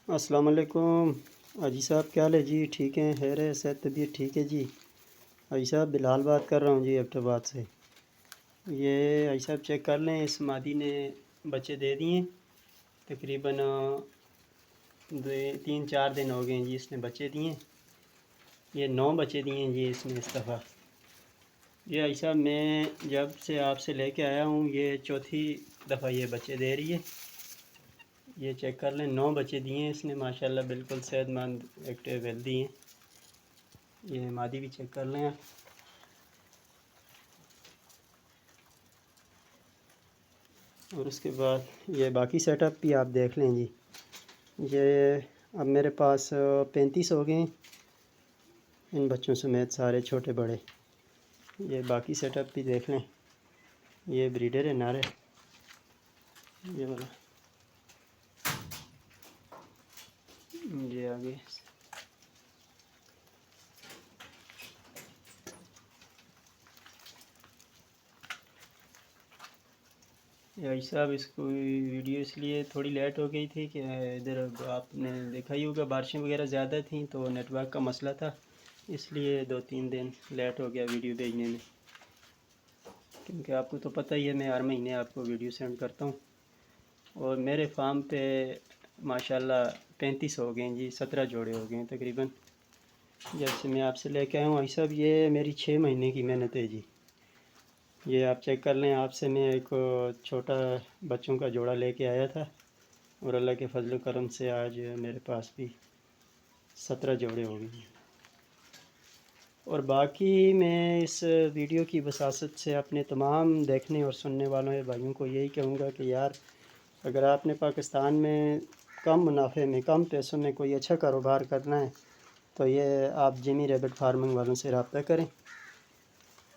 السلام علیکم حاجی صاحب، کیا حال ہے جی؟ ٹھیک ہیں؟ خیر ہے؟ صحت طبیعت ٹھیک ہے جی؟ حاجی صاحب بلال بات کر رہا ہوں جی ایبٹ آباد سے۔ یہ حاجی صاحب چیک کر لیں، اس مادی نے بچے دے دیے، تقریباً 3-4 دن ہو گئے ہیں جی اس نے بچے دیے۔ یہ 9 بچے دیے ہیں جی اس نے اس دفعہ۔ یہ حاجی صاحب میں جب سے آپ سے لے کے آیا ہوں یہ چوتھی دفعہ یہ بچے دے رہی ہے۔ یہ چیک کر لیں، 9 بچے دیے ہیں اس نے، ماشاءاللہ بالکل صحت مند ایکٹیو ہیلدی ہیں۔ یہ مادی بھی چیک کر لیں آپ۔ اور اس کے بعد یہ باقی سیٹ اپ بھی آپ دیکھ لیں جی۔ یہ اب میرے پاس 35 ہو گئے ہیں ان بچوں سمیت، سارے چھوٹے بڑے۔ یہ باقی سیٹ اپ بھی دیکھ لیں۔ یہ بریڈر ہے نر ہے یہ والا۔ یہ آگے حاجی صاحب اس کو ویڈیو اس لیے تھوڑی لیٹ ہو گئی تھی کہ ادھر آپ نے دیکھا ہی ہوگا بارشیں وغیرہ زیادہ تھیں تو نیٹ ورک کا مسئلہ تھا، اس لیے 2-3 دن لیٹ ہو گیا ویڈیو بھیجنے میں، کیونکہ آپ کو تو پتہ ہی ہے میں ہر مہینے آپ کو ویڈیو سینڈ کرتا ہوں۔ اور میرے فارم پہ ماشاءاللہ 35 ہو گئے ہیں جی، 17 جوڑے ہو گئے ہیں تقریباً جب سے میں آپ سے لے کے آیا ہوں۔ حاجی صاحب یہ میری 6 مہینے کی محنت ہے جی۔ یہ آپ چیک کر لیں، آپ سے میں ایک چھوٹا بچوں کا جوڑا لے کے آیا تھا اور اللہ کے فضل و کرم سے آج میرے پاس بھی 17 جوڑے ہو گئے ہیں۔ اور باقی میں اس ویڈیو کی وساست سے اپنے تمام دیکھنے اور سننے والوں بھائیوں کو یہی کہوں گا کہ یار اگر آپ نے پاکستان میں کم منافع میں کم پیسوں میں کوئی اچھا کاروبار کرنا ہے تو یہ آپ جیمی ریبٹ فارمنگ والوں سے رابطہ کریں۔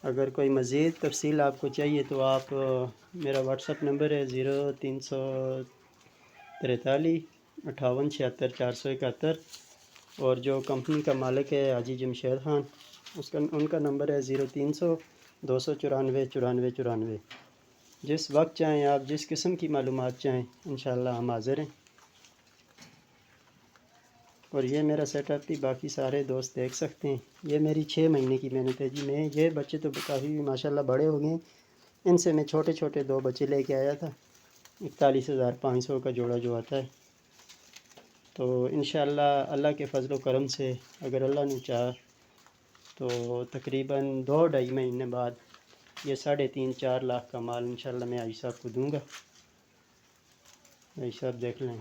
اگر کوئی مزید تفصیل آپ کو چاہیے تو آپ میرا واٹس اپ نمبر ہے 0343 58 76 471، اور جو کمپنی کا مالک ہے حاجی جمشید خان، ان کا نمبر ہے 0300 294 94 94۔ جس وقت چاہیں آپ جس قسم کی معلومات چاہیں انشاءاللہ ہم حاضر ہیں۔ اور یہ میرا سیٹ اپ بھی باقی سارے دوست دیکھ سکتے ہیں۔ یہ میری 6 مہینے کی محنت ہے جی۔ میں یہ بچے تو کافی ماشاءاللہ بڑے ہو گئے ہیں، ان سے میں چھوٹے چھوٹے 2 بچے لے کے آیا تھا، 41,500 کا جوڑا جو آتا ہے۔ تو انشاءاللہ اللہ کے فضل و کرم سے اگر اللہ نے چاہا تو تقریباً 2-2.5 مہینے بعد یہ 3.5-4 لاکھ کا مال انشاءاللہ میں حاجی صاحب کو دوں گا۔ حاجی صاحب دیکھ لیں۔